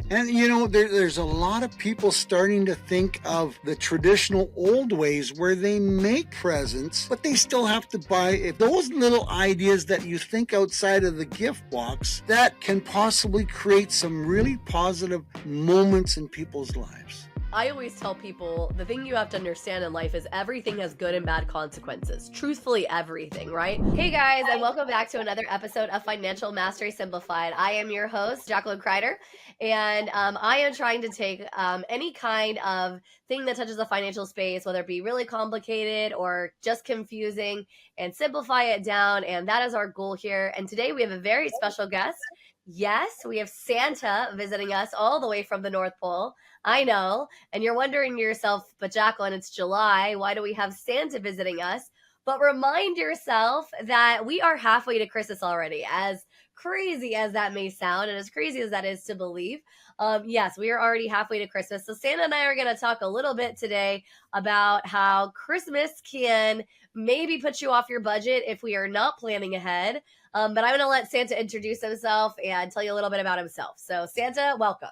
And there's a lot of people starting to think of the traditional old ways where they make presents, but they still have to buy those little ideas that you think outside of the gift box that can possibly create some really positive moments in people's lives. I always tell people the thing you have to understand in life is everything has good and bad consequences. Truthfully, everything, right? Hey guys, and welcome back to another episode of Financial Mastery Simplified. I am your host, Jacqueline Kreider, and I am trying to take any kind of thing that touches the financial space, whether it be really complicated or just confusing, and simplify it down. And that is our goal here. And today we have a very special guest. Yes, we have Santa visiting us all the way from the North Pole. I know. And you're wondering to yourself, but Jacqueline, it's July. Why do we have Santa visiting us? But remind yourself that we are halfway to Christmas already, as crazy as that may sound, and as crazy as that is to believe. Yes, we are already halfway to Christmas. So Santa and I are going to talk a little bit today about how Christmas can maybe put you off your budget if we are not planning ahead. But I'm going to let Santa introduce himself and tell you a little bit about himself. So Santa, welcome.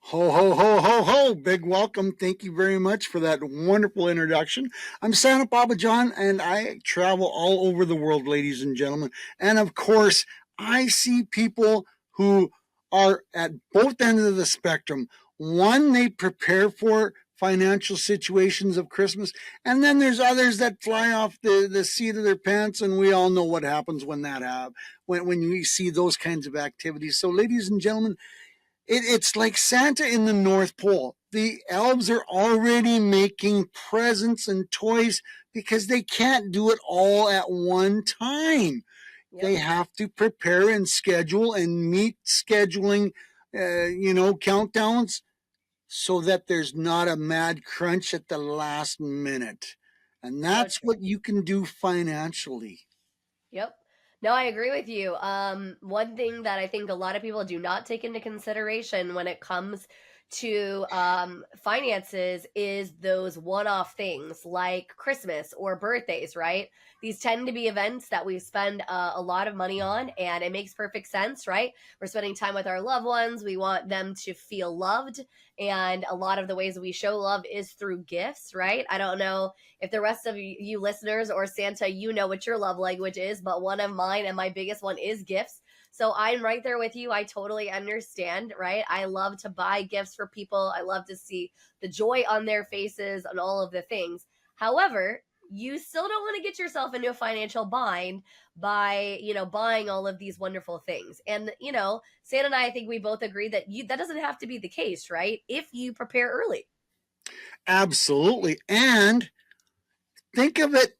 Ho, ho, ho, ho, ho. Big welcome. Thank you very much for that wonderful introduction. I'm Santa Papa John, and I travel all over the world, ladies and gentlemen. And of course, I see people who are at both ends of the spectrum. One, they prepare for financial situations of Christmas, and then there's others that fly off the seat of their pants, and we all know what happens when that happens, when you see those kinds of activities. So, ladies and gentlemen, it's like Santa in the North Pole. The elves are already making presents and toys because they can't do it all at one time. Yep. They have to prepare and schedule and meet scheduling, countdowns so that there's not a mad crunch at the last minute. And that's what you can do financially. Yep. No, I agree with you. One thing that I think a lot of people do not take into consideration when it comes to finances is those one-off things like Christmas or birthdays, right? These tend to be events that we spend a lot of money on, and it makes perfect sense, right? We're spending time with our loved ones. We want them to feel loved, and a lot of the ways we show love is through gifts, right? I don't know if the rest of you listeners or Santa, you know what your love language is, but one of mine and my biggest one is gifts. So I'm right there with you. I totally understand, right? I love to buy gifts for people. I love to see the joy on their faces and all of the things. However, you still don't want to get yourself into a financial bind by, buying all of these wonderful things. And, Santa and I think we both agree that that doesn't have to be the case, right? If you prepare early. Absolutely. And think of it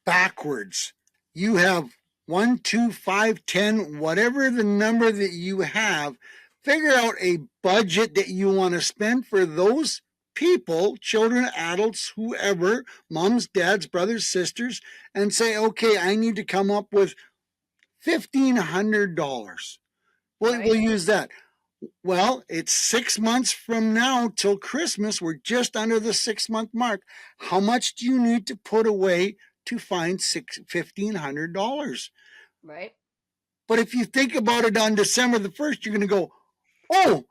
backwards. You have 1, 2, 5, 10, whatever the number that you have, figure out a budget that you want to spend for those people, children, adults, whoever, moms, dads, brothers, sisters, and say, okay, I need to come up with $1,500. We'll use that. Well, it's 6 months from now till Christmas. We're just under the 6-month mark. How much do you need to put away to find $1,500? Right. But if you think about it on December the 1st, you're going to go, oh,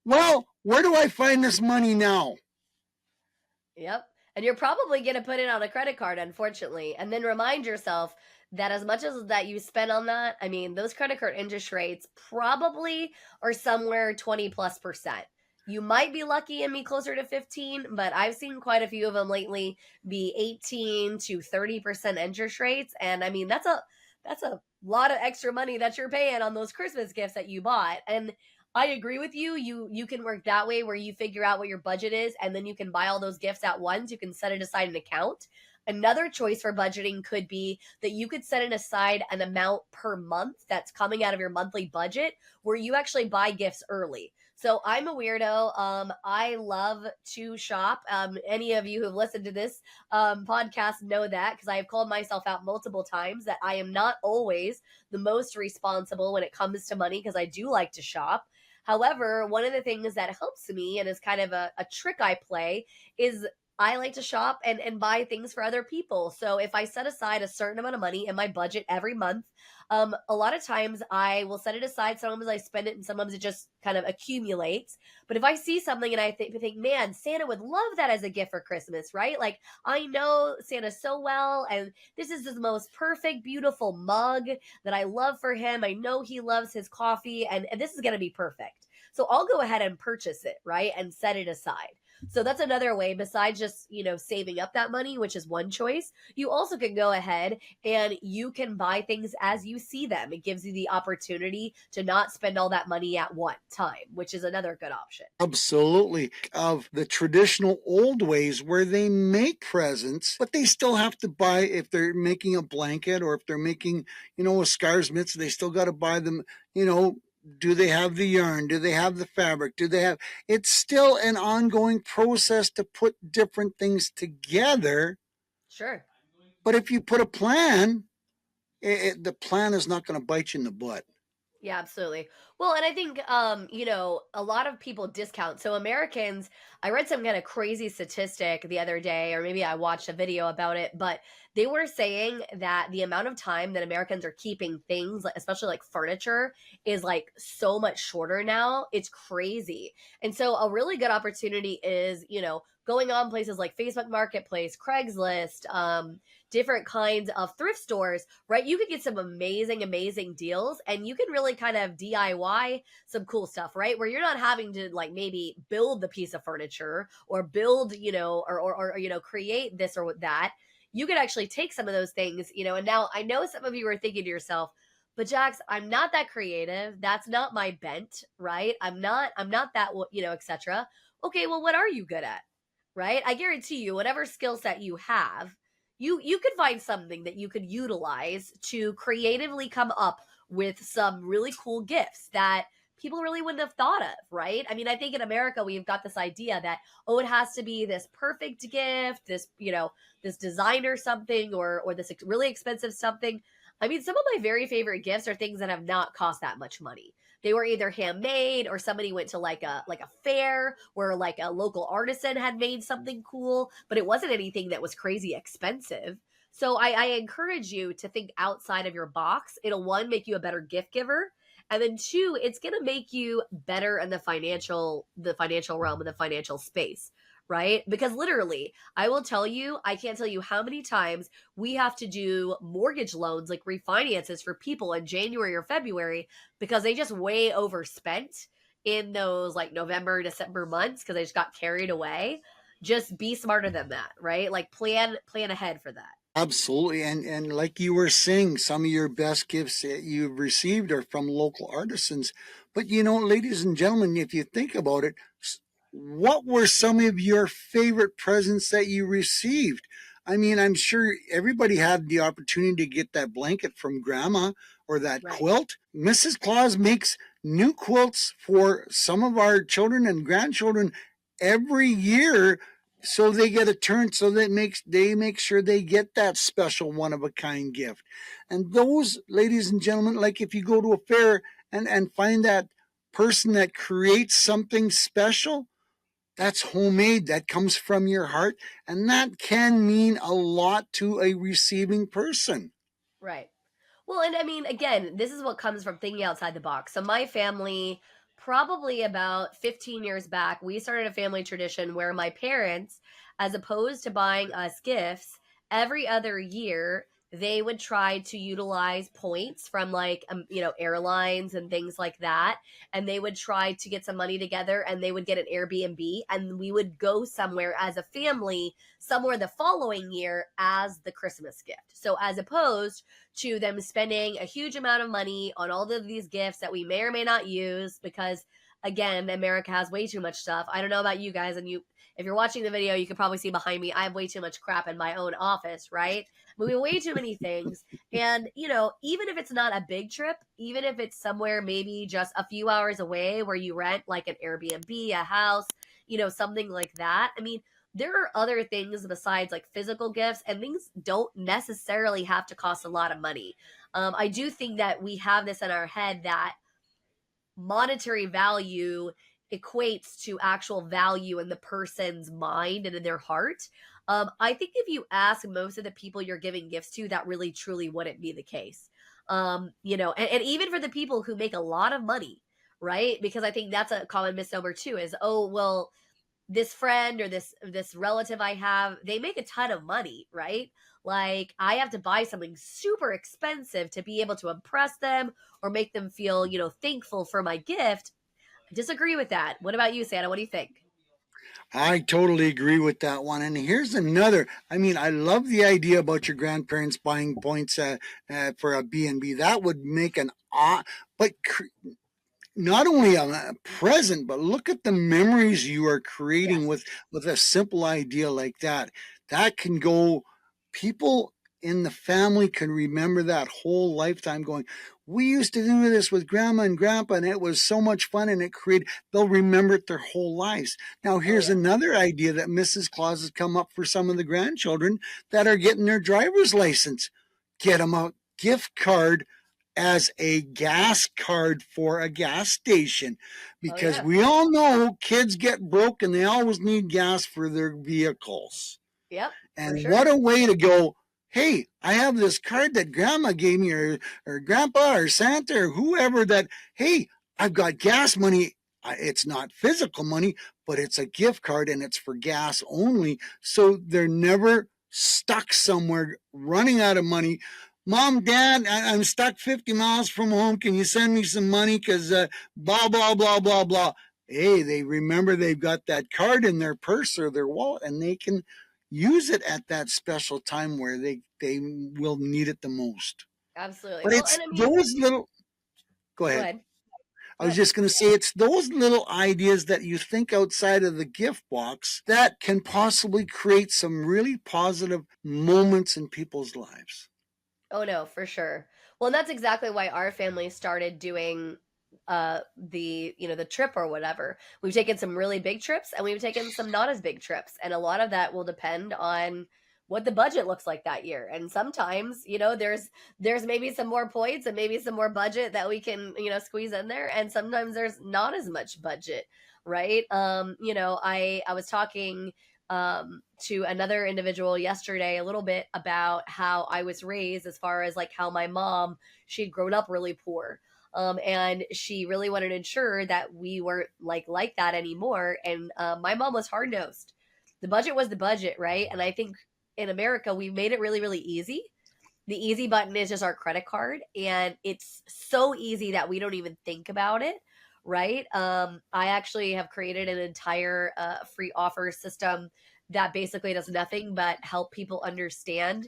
well, where do I find this money now? Yep. And you're probably going to put it on a credit card, unfortunately. And then remind yourself that as much as that you spend on that, I mean, those credit card interest rates probably are somewhere 20+%. You might be lucky and be closer to 15, but I've seen quite a few of them lately be 18 to 30% interest rates. And I mean, that's a lot of extra money that you're paying on those Christmas gifts that you bought. And I agree with you. You can work that way where you figure out what your budget is and then you can buy all those gifts at once. You can set it aside an account. Another choice for budgeting could be that you could set aside an amount per month that's coming out of your monthly budget where you actually buy gifts early. So I'm a weirdo. I love to shop. Any of you who've listened to this podcast know that because I have called myself out multiple times that I am not always the most responsible when it comes to money because I do like to shop. However, one of the things that helps me and is kind of a trick I play is I like to shop and buy things for other people. So if I set aside a certain amount of money in my budget every month, a lot of times I will set it aside. Sometimes I spend it, and sometimes it just kind of accumulates. But if I see something and I think, man, Santa would love that as a gift for Christmas, right? Like I know Santa so well, and this is the most perfect, beautiful mug that I love for him. I know he loves his coffee, and this is going to be perfect. So I'll go ahead and purchase it, right? And set it aside. So that's another way besides just, saving up that money, which is one choice. You also can go ahead and you can buy things as you see them. It gives you the opportunity to not spend all that money at one time, which is another good option. Absolutely. Of the traditional old ways where they make presents, but they still have to buy, if they're making a blanket or if they're making, a scarves mitts, they still got to buy them, do they have the yarn? Do they have the fabric? Do they have, it's still an ongoing process to put different things together. Sure. But if you put a plan, the plan is not going to bite you in the butt. Yeah, absolutely. Well, and I think a lot of people discount. So Americans, I read some kind of crazy statistic the other day, or maybe I watched a video about it, but they were saying that the amount of time that Americans are keeping things, especially like furniture, is like so much shorter now. It's crazy. And so a really good opportunity is, going on places like Facebook Marketplace, Craigslist, different kinds of thrift stores, right? You could get some amazing, amazing deals, and you can really kind of DIY some cool stuff, right? Where you're not having to like maybe build the piece of furniture or build, or create this or that. You could actually take some of those things, and now I know some of you are thinking to yourself, but Jax, I'm not that creative. That's not my bent, right? I'm not that, etc. Okay, well, what are you good at? Right? I guarantee you, whatever skill set you have, you could find something that you could utilize to creatively come up with some really cool gifts that people really wouldn't have thought of, right? I mean, I think in America we've got this idea that, oh, it has to be this perfect gift, this designer something, or this really expensive something. I mean, some of my very favorite gifts are things that have not cost that much money. They were either handmade, or somebody went to like a fair where like a local artisan had made something cool, but it wasn't anything that was crazy expensive. So I encourage you to think outside of your box. It'll, one, make you a better gift giver, and then two, it's going to make you better in the financial realm, in the financial space, right? Because literally, I will tell you, I can't tell you how many times we have to do mortgage loans, like refinances for people in January or February, because they just way overspent in those like November, December months because they just got carried away. Just be smarter than that, right? Like plan ahead for that. Absolutely. And like you were saying, some of your best gifts that you've received are from local artisans. But ladies and gentlemen, if you think about it, what were some of your favorite presents that you received? I mean, I'm sure everybody had the opportunity to get that blanket from grandma or that Right. quilt. Mrs. Claus makes new quilts for some of our children and grandchildren every year, so they get a turn, so that makes they make sure they get that special one of a kind gift. And those, ladies and gentlemen, like if you go to a fair and find that person that creates something special, that's homemade, that comes from your heart, and that can mean a lot to a receiving person. Right. Well, and I mean, again, this is what comes from thinking outside the box. So, my family, probably about 15 years back, we started a family tradition where my parents, as opposed to buying us gifts every other year, they would try to utilize points from like, airlines and things like that. And they would try to get some money together, and they would get an Airbnb, and we would go somewhere as a family somewhere the following year as the Christmas gift. So, as opposed to them spending a huge amount of money on all of these gifts that we may or may not use, because again, America has way too much stuff. I don't know about you guys, and if you're watching the video, you can probably see behind me, I have way too much crap in my own office, right? We have way too many things. And even if it's not a big trip, even if it's somewhere maybe just a few hours away where you rent like an Airbnb, a house, something like that, I mean, there are other things besides like physical gifts, and things don't necessarily have to cost a lot of money. I do think that we have this in our head that monetary value equates to actual value in the person's mind and in their heart. I think if you ask most of the people you're giving gifts to, that really truly wouldn't be the case. And even for the people who make a lot of money, right? Because I think that's a common misnomer too is, oh, well, this friend or this relative I have, they make a ton of money, right? Like I have to buy something super expensive to be able to impress them or make them feel, thankful for my gift. I disagree with that. What about you, Santa? What do you think? I totally agree with that one. And here's another. I mean, I love the idea about your grandparents buying points for a B&B. That would make an but not only a present, but look at the memories you are creating Yes. with a simple idea like that. That can go. People in the family can remember that whole lifetime. Going, we used to do this with grandma and grandpa, and it was so much fun, and it created. They'll remember it their whole lives. Now, Oh here's yeah. another idea that Mrs. Claus has come up for some of the grandchildren that are getting their driver's license. Get them a gift card as a gas card for a gas station, Oh because yeah. we all know kids get broke and they always need gas for their vehicles. Yep, for And what sure. a way to go. Hey, I have this card that grandma gave me, or grandpa, or Santa, or whoever, that, hey, I've got gas money. It's not physical money, but it's a gift card and it's for gas only. So they're never stuck somewhere running out of money. Mom, Dad, I'm stuck 50 miles from home. Can you send me some money? Because blah, blah, blah, blah, blah. Hey, they remember they've got that card in their purse or their wallet, and they can use it at that special time where they will need it the most. Absolutely. But Well, it's and I mean, those little, go go ahead. ahead. I Go was ahead. just going to say, it's those little ideas that you think outside of the gift box that can possibly create some really positive moments in people's lives. Oh no, for sure. Well, and that's exactly why our family started doing the trip or whatever. We've taken some really big trips and we've taken some not as big trips, and a lot of that will depend on what the budget looks like that year. And sometimes, there's maybe some more points and maybe some more budget that we can, squeeze in there, and sometimes there's not as much budget, right? I was talking to another individual yesterday a little bit about how I was raised, as far as like how my mom, she'd grown up really poor. And she really wanted to ensure that we weren't like that anymore. And my mom was hard nosed. The budget was the budget, right? And I think in America we made it really, really easy. The easy button is just our credit card, and it's so easy that we don't even think about it, right? I actually have created an entire free offer system that basically does nothing but help people understand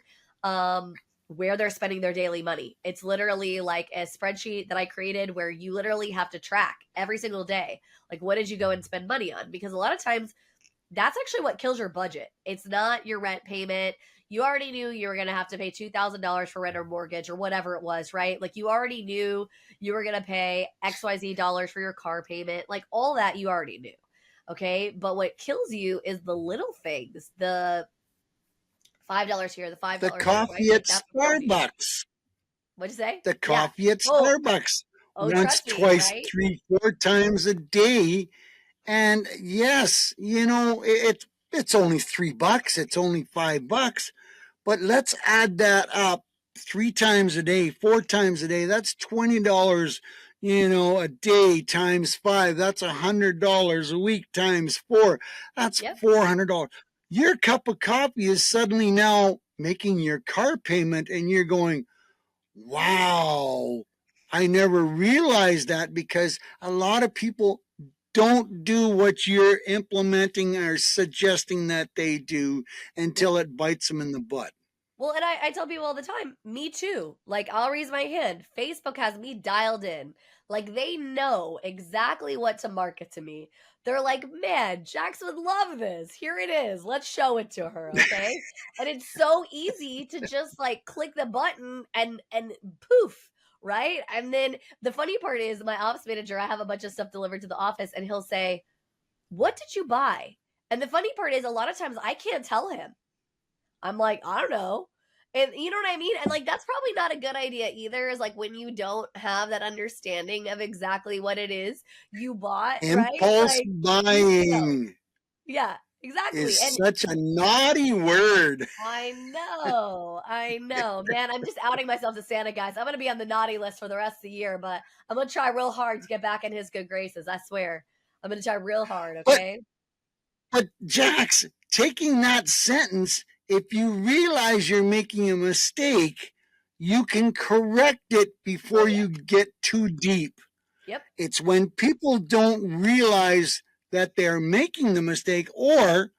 where they're spending their daily money. It's literally like a spreadsheet that I created where you literally have to track every single day, like, what did you go and spend money on? Because a lot of times that's actually what kills your budget. It's not your rent payment. You already knew you were going to have to pay $2,000 for rent or mortgage or whatever it was, right? Like you already knew you were going to pay XYZ dollars for your car payment. Like all that you already knew. Okay. But what kills you is the little things, the $5 here, the $5 The there, right? coffee Like at that's what kills you. Starbucks. What'd you say? The Yeah. coffee at Oh, Starbucks. oh, Once, trust me, twice, right? three, four times a day. And yes, it's only $3. It's only $5. But let's add that up three times a day, four times a day. That's $20, a day times five. That's $100 a week times four. That's Yep. $400. Your cup of coffee is suddenly now making your car payment, and you're going, wow, I never realized that, because a lot of people don't do what you're implementing or suggesting that they do Yep. until it bites them in the butt. Well, and I tell people all the time, me too. Like, I'll raise my hand. Facebook has me dialed in. Like, they know exactly what to market to me. They're like, man, Jax would love this. Here it is. Let's show it to her. Okay. And it's so easy to just like click the button and poof. Right. And then the funny part is, my ops manager, I have a bunch of stuff delivered to the office, and he'll say, what did you buy? And the funny part is, a lot of times I can't tell him. I'm like, I don't know. And you know what I mean? And like that's probably not a good idea either, is like when you don't have that understanding of exactly what it is you bought, right? Impulse Like you feel. buying Yeah, exactly. is And such a naughty word. I know, man. I'm just outing myself to Santa, guys. I'm gonna be on the naughty list for the rest of the year, but I'm gonna try real hard to get back in his good graces. I swear. I'm gonna try real hard, But okay? but Jax, taking that sentence, if you realize you're making a mistake, you can correct it Oh before yeah. you get too deep. Yep. It's when people don't realize that they're making the mistake or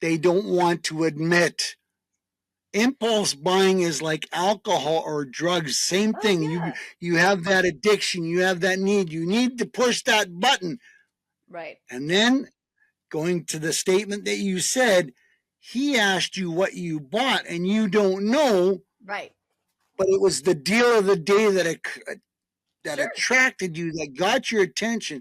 they don't want to admit. Impulse buying is like alcohol or drugs, same Oh thing. you yeah. you have that addiction, you have that need, you need to push that button. Right. And then going to the statement that you said, he asked you what you bought and you don't know, Right. but it was the deal of the day that Sure. attracted you, that got your attention.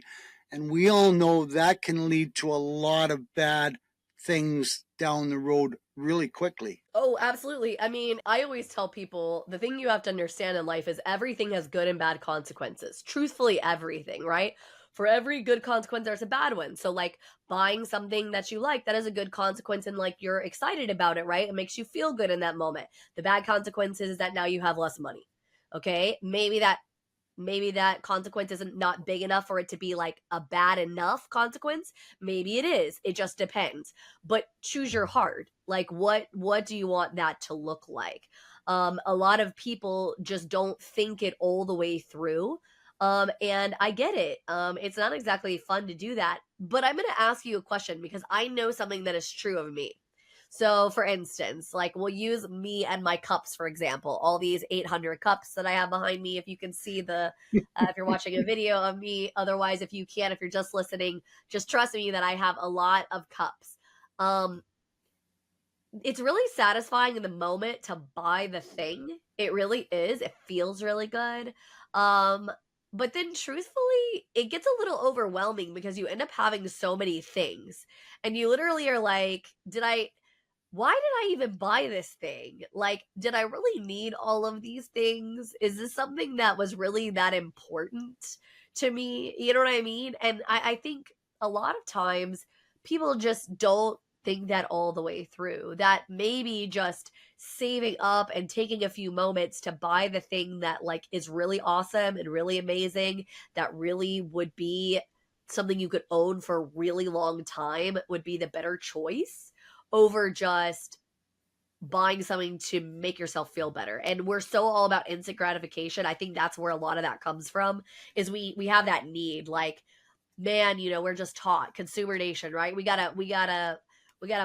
And we all know that can lead to a lot of bad things down the road really quickly. Oh, absolutely. I mean, I always tell people the thing you have to understand in life is everything has good and bad consequences. Truthfully, everything, right? For every good consequence, there's a bad one. So, like buying something that you like, that is a good consequence, and like you're excited about it, right? It makes you feel good in that moment. The bad consequences is that now you have less money. Okay. Maybe that consequence isn't not big enough for it to be like a bad enough consequence. Maybe it is, it just depends. But choose your heart. Like what do you want that to look like? A lot of people just don't think it all the way through. And I get it. It's not exactly fun to do that, but I'm going to ask you a question because I know something that is true of me. So, for instance, like we'll use me and my cups, for example, all these 800 cups that I have behind me. If you can see if you're watching a video of me, otherwise, if you can, if you're just listening, just trust me that I have a lot of cups. Um, it's really satisfying in the moment to buy the thing. It really is. It feels really good. Um, but then truthfully, it gets a little overwhelming because you end up having so many things. And you literally are like, why did I even buy this thing? Like, did I really need all of these things? Is this something that was really that important to me? You know what I mean? And I think a lot of times people just don't think that all the way through. That maybe just saving up and taking a few moments to buy the thing that like is really awesome and really amazing, that really would be something you could own for a really long time would be the better choice over just buying something to make yourself feel better. And we're so all about instant gratification. I think that's where a lot of that comes from, is we have that need, like, man, we're just taught consumer nation, right? We gotta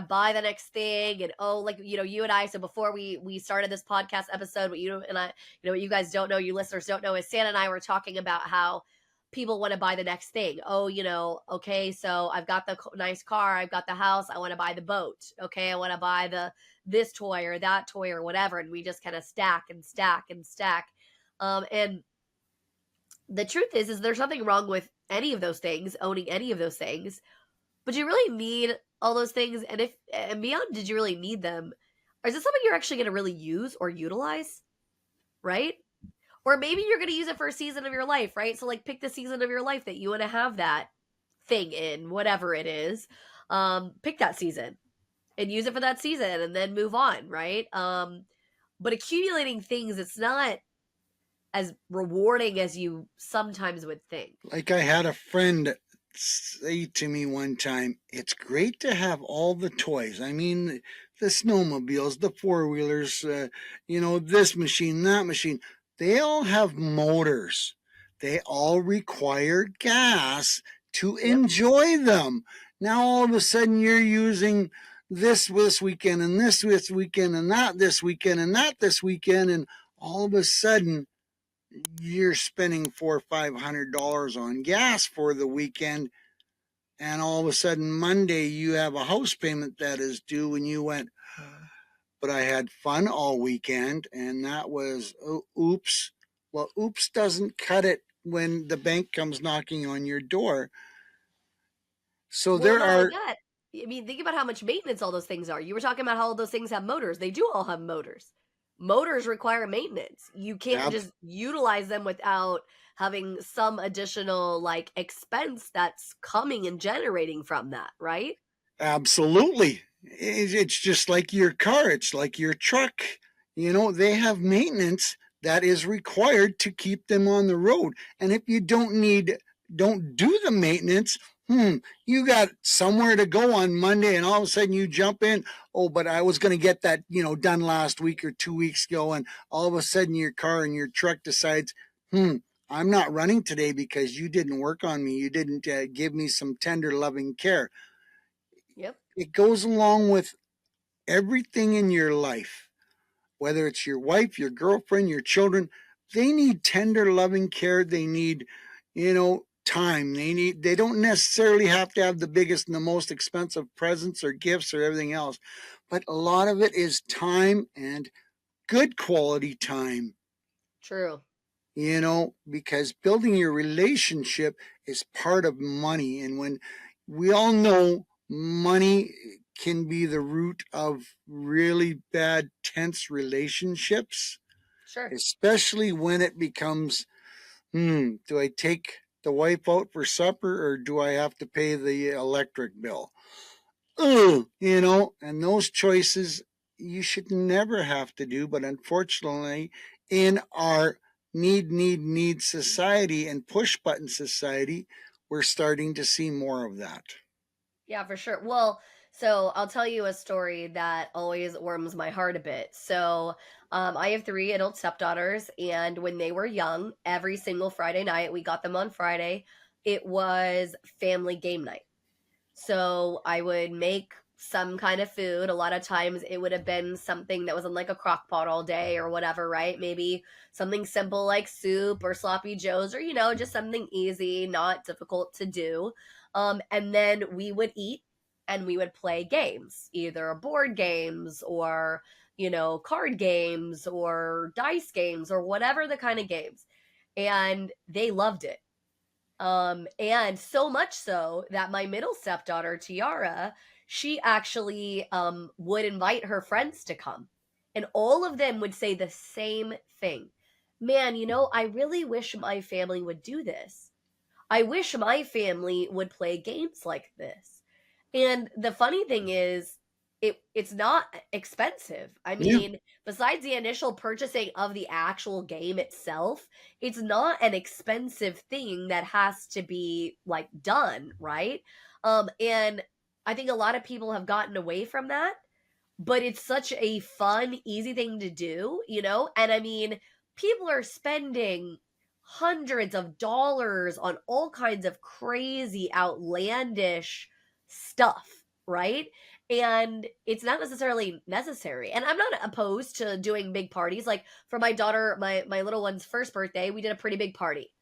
buy the next thing. And oh, like, you and I, so before we started this podcast episode, what you and I, what you guys don't know, you listeners don't know, is Santa and I were talking about how people want to buy the next thing. Oh, okay, so I've got the nice car, I've got the house, I want to buy the boat. Okay, I want to buy this toy or that toy or whatever, and we just kind of stack and stack and stack. And the truth is there's nothing wrong with any of those things, owning any of those things, but you really need all those things. And beyond, did you really need them? Or is it something you're actually going to really use or utilize, right? Or maybe you're going to use it for a season of your life, right? So like pick the season of your life that you want to have that thing in, whatever it is. Pick that season and use it for that season and then move on, right? But accumulating things, it's not as rewarding as you sometimes would think. Like I had a friend say to me one time, it's great to have all the toys. I mean, the snowmobiles, the four wheelers, this machine, that machine. They all have motors. They all require gas to Yep. enjoy them. Now all of a sudden you're using this weekend and this weekend and that this weekend and that this weekend, and all of a sudden you're spending $400 or $500 on gas for the weekend, and all of a sudden Monday you have a house payment that is due, and you went, but I had fun all weekend, and that was oops. Well, oops doesn't cut it when the bank comes knocking on your door. So Well, there not only are, that, I mean, think about how much maintenance all those things are. You were talking about how all those things have motors. They do all have motors. motors require maintenance. You can't Ab- just utilize them without having some additional like expense that's coming and generating from that, right? Absolutely. It's just like your car, it's like your truck. They have maintenance that is required to keep them on the road. And if you don't do the maintenance, you got somewhere to go on Monday and all of a sudden you jump in, oh, but I was going to get that, done last week or 2 weeks ago. And all of a sudden your car and your truck decides, I'm not running today because you didn't work on me. You didn't give me some tender, loving care. Yep. It goes along with everything in your life, whether it's your wife, your girlfriend, your children. They need tender, loving care. They need, time. They don't necessarily have to have the biggest and the most expensive presents or gifts or everything else, but a lot of it is time and good quality time. True. Because building your relationship is part of money. And when we all know money can be the root of really bad, tense relationships, Sure. especially when it becomes, do I take the wife out for supper or do I have to pay the electric bill? And those choices you should never have to do. But unfortunately, in our need society and push button society, we're starting to see more of that. Yeah, for sure. Well, so I'll tell you a story that always warms my heart a bit. So, I have three adult stepdaughters, and when they were young, every single Friday night, we got them on Friday, it was family game night. So I would make some kind of food. A lot of times it would have been something that was in like a crock pot all day or whatever, right? Maybe something simple like soup or sloppy joes or, just something easy, not difficult to do. And then we would eat and we would play games, either board games or, card games or dice games or whatever the kind of games. And they loved it. And so much so that my middle stepdaughter, Tiara, she actually would invite her friends to come. And all of them would say the same thing. Man, I really wish my family would do this. I wish my family would play games like this. And the funny thing is, it's not expensive. I Yeah. mean, besides the initial purchasing of the actual game itself, it's not an expensive thing that has to be like done, right? And I think a lot of people have gotten away from that, but it's such a fun, easy thing to do, And I mean, people are spending hundreds of dollars on all kinds of crazy, outlandish stuff, right? And it's not necessarily necessary. And I'm not opposed to doing big parties. Like for my daughter, my little one's first birthday, we did a pretty big party.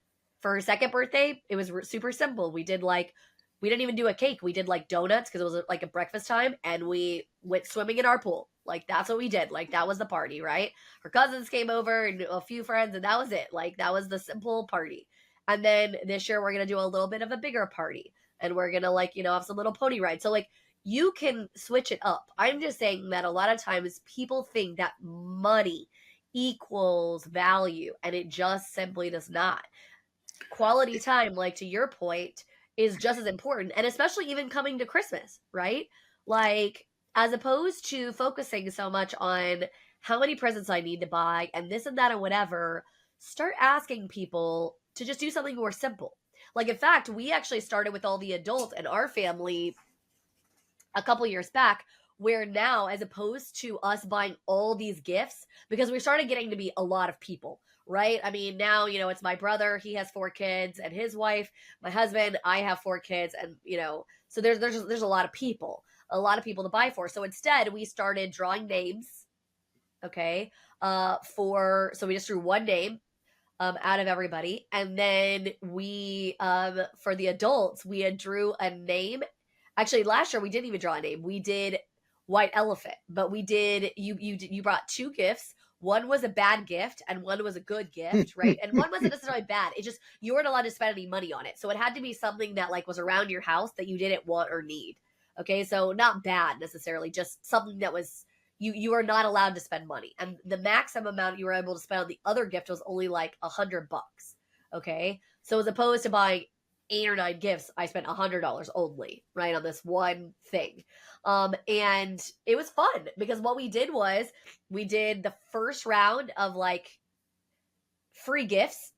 For her second birthday, it was super simple. We didn't even do a cake. We did like donuts because it was like a breakfast time, and we went swimming in our pool. Like that's what we did. Like that was the party, right? Her cousins came over and a few friends, and that was it. Like that was the simple party. And then this year we're gonna do a little bit of a bigger party, and we're gonna like have some little pony rides. So like you can switch it up. I'm just saying that a lot of times people think that money equals value, and it just simply does not. Quality time, like to your point, is just as important. And especially even coming to Christmas, right? Like, as opposed to focusing so much on how many presents I need to buy and this and that and whatever, start asking people to just do something more simple. Like, in fact, we actually started with all the adults in our family a couple years back, where now, as opposed to us buying all these gifts, because we started getting to be a lot of people, right? I mean, now, it's my brother, he has 4 kids, and his wife, my husband, I have 4 kids, and, so there's a lot of people to buy for. So instead, we started drawing names, okay, so we just drew one name out of everybody. And then we, for the adults, we had drew a name. Actually, last year we didn't even draw a name. We did white elephant, but we did, you brought 2 gifts. One was a bad gift and one was a good gift, right? And one wasn't necessarily bad. It just, you weren't allowed to spend any money on it. So it had to be something that like was around your house that you didn't want or need. Okay. So not bad necessarily, just something that was, you are not allowed to spend money, and the maximum amount you were able to spend on the other gift was only like $100. Okay, so as opposed to buying 8 or 9 gifts, I spent $100 only, right, on this one thing. And it was fun because what we did was we did the first round of like free gifts.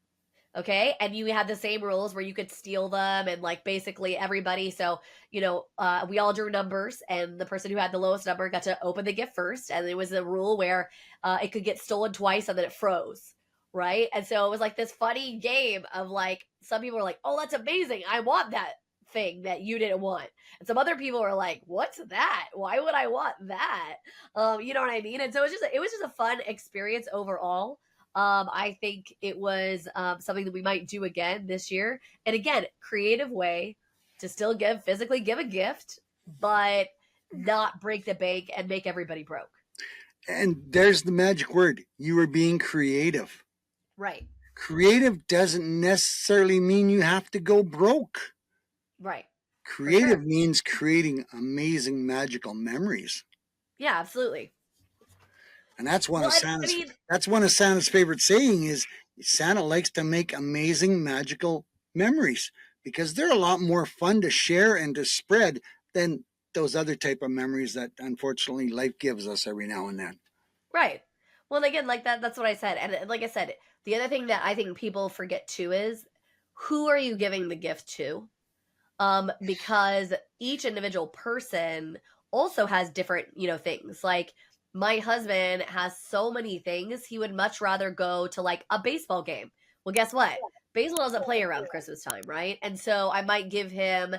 Okay, and you had the same rules where you could steal them, and like basically everybody, so we all drew numbers, and the person who had the lowest number got to open the gift first, and there was a rule where it could get stolen twice and then it froze, right? And so it was like this funny game of like, some people were like, oh, that's amazing, I want that thing that you didn't want, and some other people were like, what's that, why would I want that? You know what I mean? And so it was just a fun experience overall. I think it was something that we might do again this year. And again, creative way to still physically give a gift, but not break the bank and make everybody broke. And there's the magic word. You were being creative. Right. Creative doesn't necessarily mean you have to go broke. Right. For Creative sure. means creating amazing, magical memories. Yeah, absolutely. And that's one Well, of I Santa's mean, that's one of Santa's favorite saying is Santa likes to make amazing, magical memories because they're a lot more fun to share and to spread than those other type of memories that unfortunately life gives us every now and then. right. Well, again, like that's what I said. And like I said, the other thing that I think people forget too is, who are you giving the gift to? Because each individual person also has different, things. Like my husband has so many things. He would much rather go to like a baseball game. Well, guess what? Baseball doesn't play around Christmas time, right? And so I might give him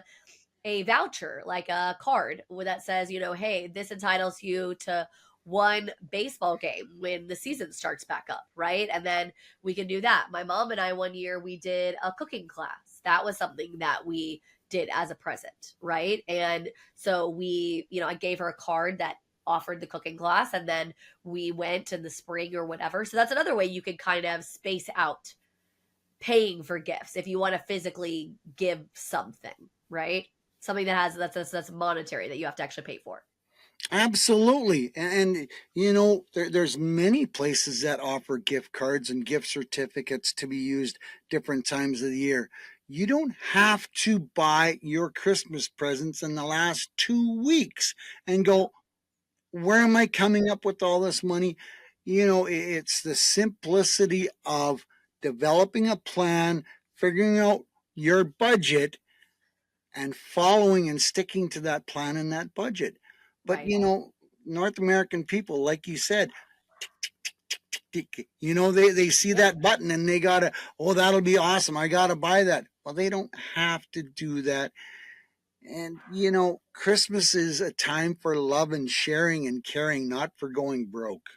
a voucher, like a card that says, hey, this entitles you to one baseball game when the season starts back up, right? And then we can do that. My mom and I, one year, we did a cooking class. That was something that we did as a present, right? And so I gave her a card that offered the cooking class, and then we went in the spring or whatever. So that's another way you can kind of space out paying for gifts if you want to physically give something, right? Something that has that's monetary that you have to actually pay for. Absolutely. And there's many places that offer gift cards and gift certificates to be used different times of the year. You don't have to buy your Christmas presents in the last 2 weeks and go, where am I coming up with all this money? It's the simplicity of developing a plan, figuring out your budget, and following and sticking to that plan and that budget. But, Right. North American people, like you said, they see Yep. that button and they gotta, oh, that'll be awesome. I gotta buy that. Well, they don't have to do that. And, Christmas is a time for love and sharing and caring, not for going broke.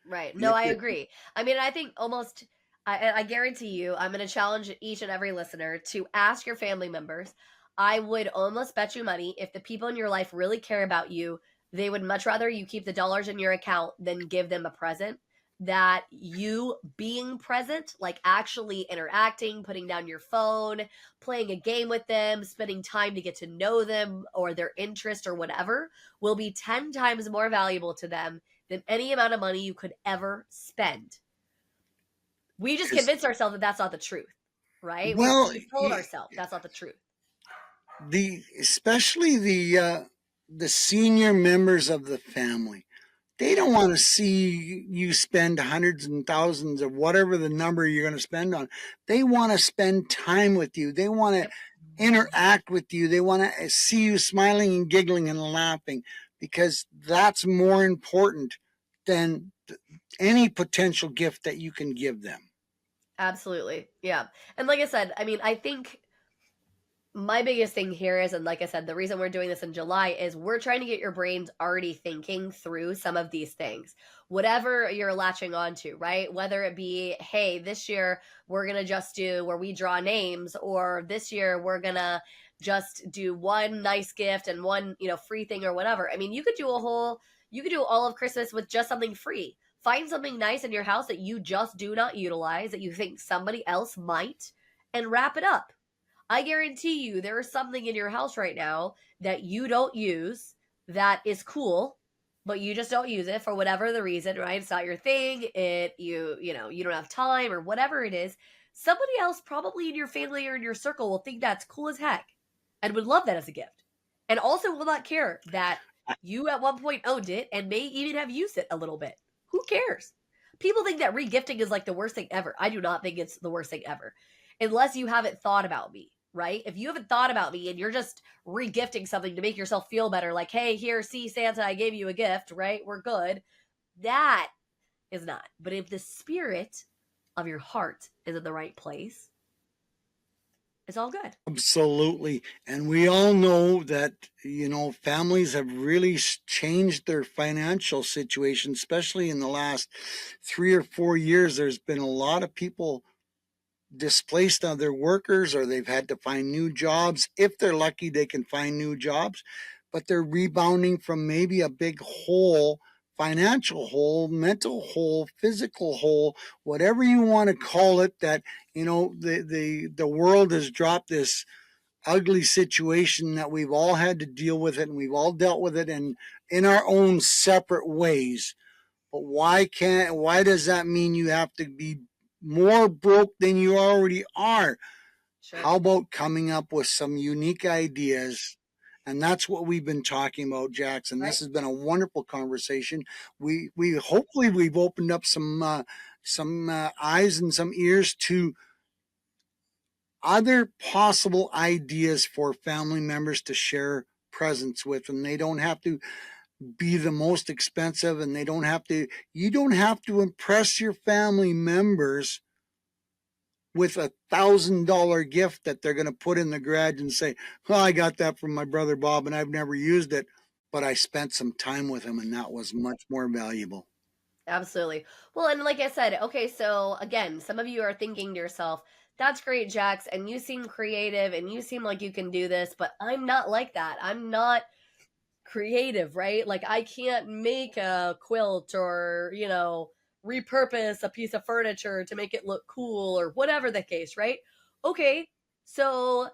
Right. And No, I agree. I mean, I think almost, I guarantee you, I'm going to challenge each and every listener to ask your family members. I would almost bet you money, if the people in your life really care about you, they would much rather you keep the dollars in your account than give them a present. That you being present, like actually interacting, putting down your phone, playing a game with them, spending time to get to know them or their interest or whatever, will be 10 times more valuable to them than any amount of money you could ever spend. We just Because, convinced ourselves that that's not the truth, right? We well, we told ourselves that's not the truth. especially the senior members of the family, they Yep. don't want to see you spend hundreds and thousands of whatever the number you're going to spend on. They want to spend time with you. They want to Yep. interact with you. They want to see you smiling and giggling and laughing because that's more important than any potential gift that you can give them. Absolutely. Yeah. And like I said, I mean, I think my biggest thing here is, and like I said, the reason we're doing this in July is we're trying to get your brains already thinking through some of these things, whatever you're latching onto, right? Whether it be, hey, this year we're going to just do where we draw names, or this year we're going to just do one nice gift and one, free thing or whatever. I mean, you could do all of Christmas with just something free. Find something nice in your house that you just do not utilize, that you think somebody else might, and wrap it up. I guarantee you there is something in your house right now that you don't use that is cool but you just don't use it for whatever the reason, right? It's not your thing. You don't have time or whatever it is. Somebody else probably in your family or in your circle will think that's cool as heck and would love that as a gift. And also will not care that you at one point owned it and may even have used it a little bit. Who cares? People think that regifting is like the worst thing ever. I do not think it's the worst thing ever. Unless you haven't thought about me, right? If you haven't thought about me and you're just regifting something to make yourself feel better, like, hey, here, see, Santa, I gave you a gift, right? We're good. That is not. But if the spirit of your heart is in the right place, it's all good. Absolutely. And we all know that, families have really changed their financial situation, especially in the last 3 or 4 years. There's been a lot of people displaced other workers, or they've had to find new jobs. If they're lucky, they can find new jobs, but they're rebounding from maybe a big hole, financial hole, mental hole, physical hole, whatever you want to call it, that, the world has dropped this ugly situation that we've all had to deal with it, and we've all dealt with it in our own separate ways. But why does that mean you have to be more broke than you already are? Sure. How about coming up with some unique ideas? And that's what we've been talking about, Jackson. Right. This has been a wonderful conversation. We hopefully we've opened up some eyes and some ears to other possible ideas for family members to share presents with, and they don't have to be the most expensive, and you don't have to impress your family members with $1,000 gift that they're going to put in the garage and say, well, I got that from my brother Bob and I've never used it, but I spent some time with him and that was much more valuable. Absolutely. Well, and like I said, okay, so again, some of you are thinking to yourself, that's great, Jax, and you seem creative and you seem like you can do this, but I'm not like that. I'm not creative, right? Like I can't make a quilt or, repurpose a piece of furniture to make it look cool or whatever the case, right? Okay. So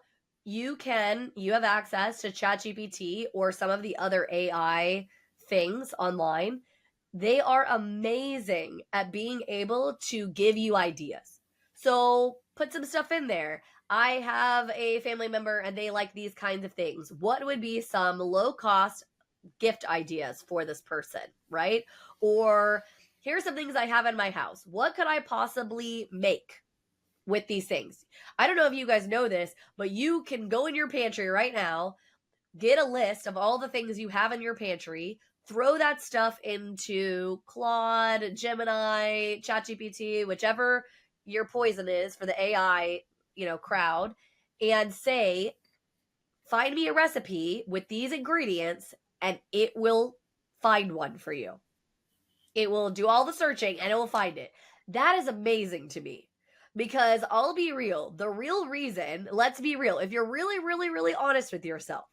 you have access to ChatGPT or some of the other AI things online. They are amazing at being able to give you ideas. So put some stuff in there. I have a family member and they like these kinds of things. What would be some low cost gift ideas for this person, right? Or here's some things I have in my house. What could I possibly make with these things? I don't know if you guys know this, but you can go in your pantry right now, get a list of all the things you have in your pantry, throw that stuff into Claude, Gemini, ChatGPT, whichever your poison is for the AI, crowd, and say, find me a recipe with these ingredients, and it will find one for you. It will do all the searching and it will find it. That is amazing to me. Because I'll be real, the real reason, let's be real, if you're really, really, really honest with yourself,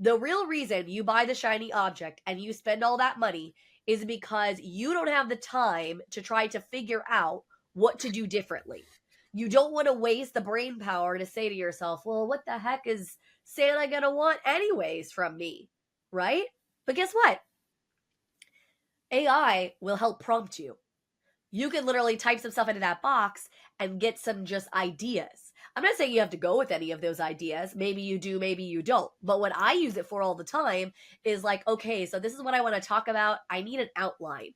the real reason you buy the shiny object and you spend all that money is because you don't have the time to try to figure out what to do differently. You don't want to waste the brain power to say to yourself, well, what the heck is Santa going to want anyways from me? Right? But guess what? AI will help prompt you. You can literally type some stuff into that box and get some just ideas. I'm not saying you have to go with any of those ideas. Maybe you do, maybe you don't. But what I use it for all the time is like, okay, so this is what I want to talk about. I need an outline.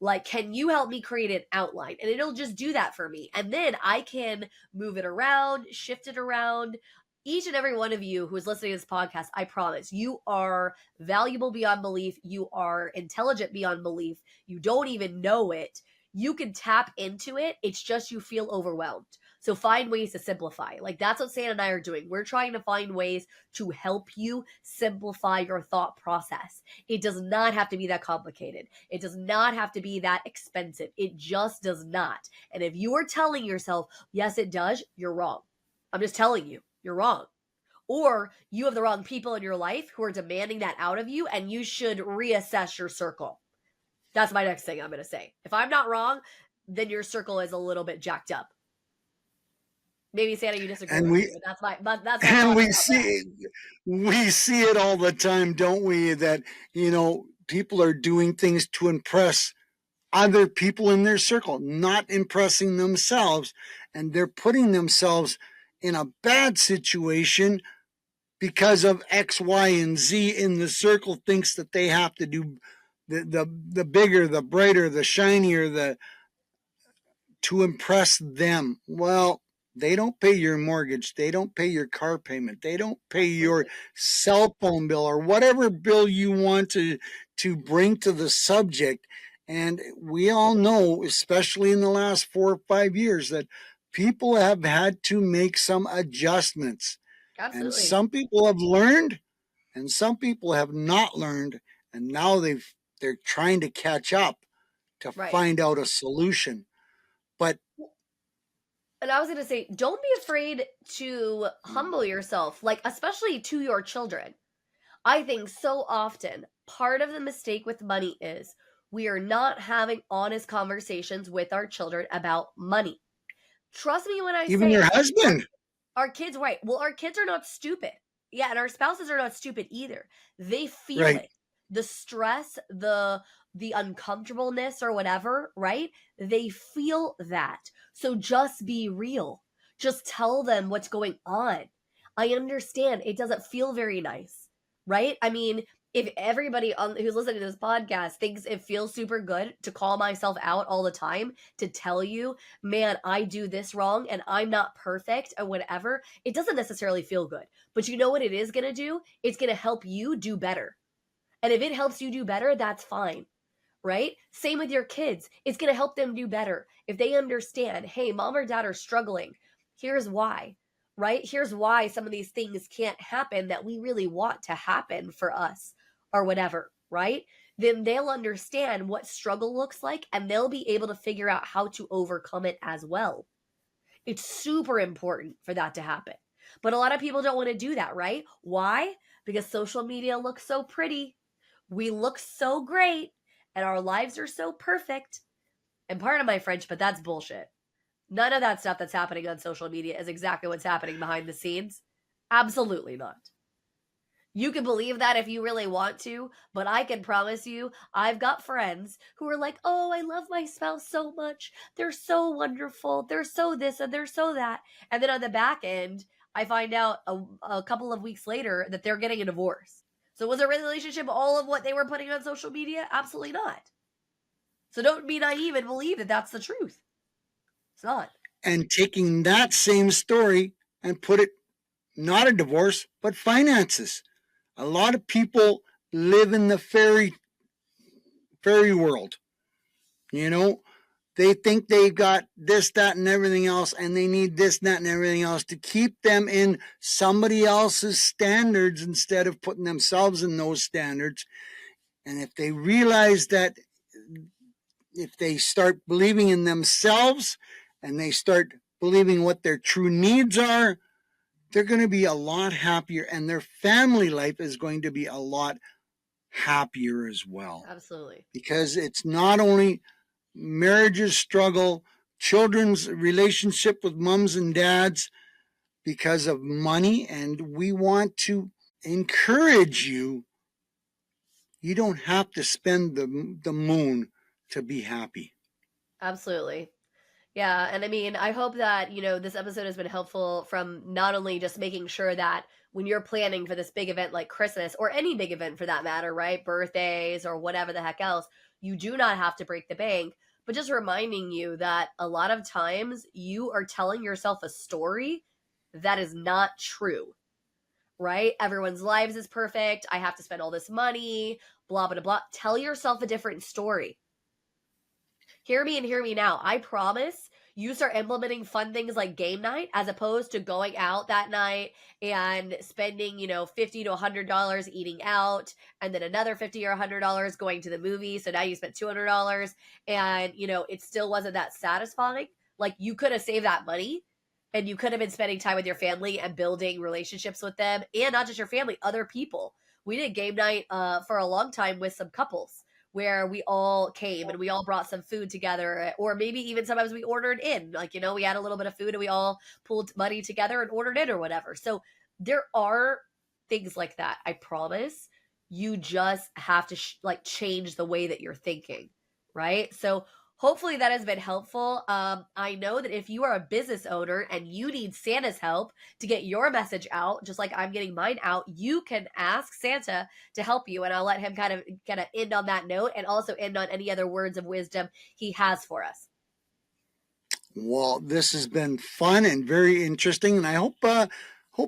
Like, can you help me create an outline? And it'll just do that for me. And then I can move it around, shift it around. Each and every one of you who is listening to this podcast, I promise you are valuable beyond belief. You are intelligent beyond belief. You don't even know it. You can tap into it. It's just you feel overwhelmed. So find ways to simplify. Like that's what Santa and I are doing. We're trying to find ways to help you simplify your thought process. It does not have to be that complicated. It does not have to be that expensive. It just does not. And if you are telling yourself, yes, it does, you're wrong. I'm just telling you, you're wrong. Or you have the wrong people in your life who are demanding that out of you, and you should reassess your circle. That's my next thing I'm going to say. If I'm not wrong, then your circle is a little bit jacked up. Maybe Santa, you disagree And with we me, but that's my and thoughts we about that. see we see it all the time, don't we? That, people are doing things to impress other people in their circle, not impressing themselves, and they're putting themselves in a bad situation because of X, Y, and Z in the circle thinks that they have to do the bigger, the brighter, the shinier, the to impress them. Well, they don't pay your mortgage, they don't pay your car payment, they don't pay your Absolutely. cell phone bill or whatever bill you want to bring to the subject. And we all know, especially in the last 4 or 5 years, that people have had to make some adjustments. And Absolutely. some people have learned and some people have not learned, and now they're trying to catch up to Right. find out a solution. But And I was going to say, don't be afraid to humble yourself, like, especially to your children. I think so often part of the mistake with money is we are not having honest conversations with our children about money. Trust me when I even your say our husband, our kids, right? Well, our kids are not stupid. Yeah, and our spouses are not stupid either. They feel right? it. The stress, the uncomfortableness or whatever, right? They feel that. So just be real. Just tell them what's going on. I understand it doesn't feel very nice, right? I mean, if everybody who's listening to this podcast thinks it feels super good to call myself out all the time, to tell you, man, I do this wrong and I'm not perfect or whatever, it doesn't necessarily feel good. But you know what it is going to do? It's going to help you do better. And if it helps you do better, that's fine, right? Same with your kids. It's going to help them do better. If they understand, hey, mom or dad are struggling, here's why, right? Here's why some of these things can't happen that we really want to happen for us or whatever, right? Then they'll understand what struggle looks like and they'll be able to figure out how to overcome it as well. It's super important for that to happen. But a lot of people don't want to do that, right? Why? Because social media looks so pretty. We look so great and our lives are so perfect. And pardon my French, but that's bullshit. None of that stuff that's happening on social media is exactly what's happening behind the scenes. Absolutely not. You can believe that if you really want to, but I can promise you, I've got friends who are like, oh, I love my spouse so much. They're so wonderful. They're so this and they're so that. And then on the back end, I find out a couple of weeks later that they're getting a divorce. So was a relationship all of what they were putting on social media? Absolutely not. So don't be naive and believe that that's the truth. It's not. And taking that same story and put it not a divorce, but finances. A lot of people live in the fairy world. You know, they think they've got this, that, and everything else, and they need this, that, and everything else to keep them in somebody else's standards instead of putting themselves in those standards. And if they realize that, if they start believing in themselves and they start believing what their true needs are, they're going to be a lot happier and their family life is going to be a lot happier as well. Absolutely. Because it's not only marriages struggle, children's relationship with mums and dads because of money, and we want to encourage you. You don't have to spend the moon to be happy. Absolutely. Yeah, and I mean, I hope that, this episode has been helpful from not only just making sure that when you're planning for this big event like Christmas or any big event for that matter, right? Birthdays or whatever the heck else, you do not have to break the bank, but just reminding you that a lot of times you are telling yourself a story that is not true, right? Everyone's lives is perfect. I have to spend all this money, blah, blah, blah. Tell yourself a different story. Hear me and hear me now. I promise you start implementing fun things like game night as opposed to going out that night and spending, $50 to $100 eating out and then another $50 or $100 going to the movie. So now you spent $200 and, it still wasn't that satisfying. Like you could have saved that money and you could have been spending time with your family and building relationships with them and not just your family, other people. We did game night for a long time with some couples where we all came and we all brought some food together, or maybe even sometimes we ordered in, like, we had a little bit of food and we all pulled money together and ordered in or whatever. So there are things like that. I promise You just have to like change the way that you're thinking, right? So hopefully that has been helpful. I know that if you are a business owner and you need Santa's help to get your message out, just like I'm getting mine out, you can ask Santa to help you. And I'll let him kind of end on that note and also end on any other words of wisdom he has for us. Well, this has been fun and very interesting, and I hope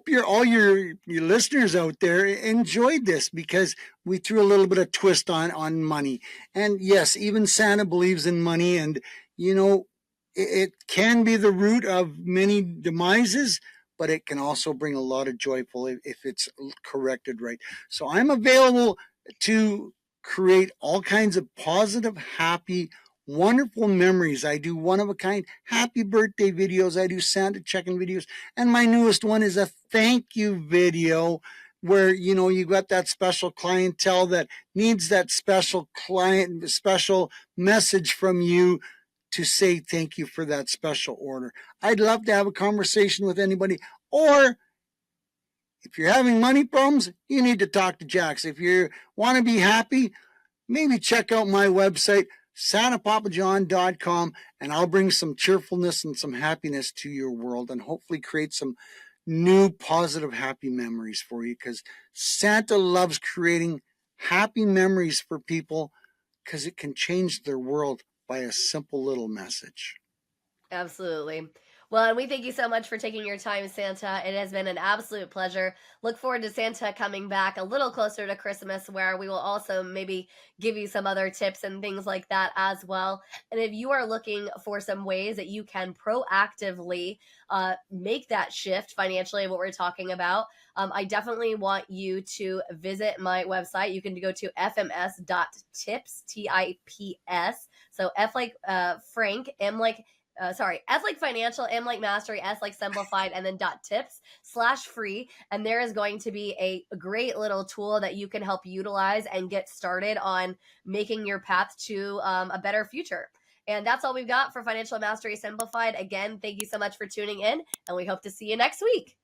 your listeners out there enjoyed this because we threw a little bit of twist on money. And yes, even Santa believes in money, and you know it can be the root of many demises, but it can also bring a lot of joyful if it's corrected right. So I'm available to create all kinds of positive, happy, wonderful memories. I do one of a kind happy birthday videos. I do Santa check-in videos. And my newest one is a thank you video where, you got that special clientele that needs that special message from you to say thank you for that special order. I'd love to have a conversation with anybody. Or if you're having money problems, you need to talk to Jax. If you want to be happy, maybe check out my website, santapapajohn.com, and I'll bring some cheerfulness and some happiness to your world and hopefully create some new positive happy memories for you, because Santa loves creating happy memories for people because it can change their world by a simple little message. Absolutely. Well, and we thank you so much for taking your time, Santa. It has been an absolute pleasure. Look forward to Santa coming back a little closer to Christmas, where we will also maybe give you some other tips and things like that as well. And if you are looking for some ways that you can proactively make that shift financially, what we're talking about, I definitely want you to visit my website. You can go to fms.tips, TIPS. So F like Frank, M like F like financial, M like mastery, S like simplified, and then .tips/free. And there is going to be a great little tool that you can help utilize and get started on making your path to a better future. And that's all we've got for Financial Mastery Simplified. Again, thank you so much for tuning in, and we hope to see you next week.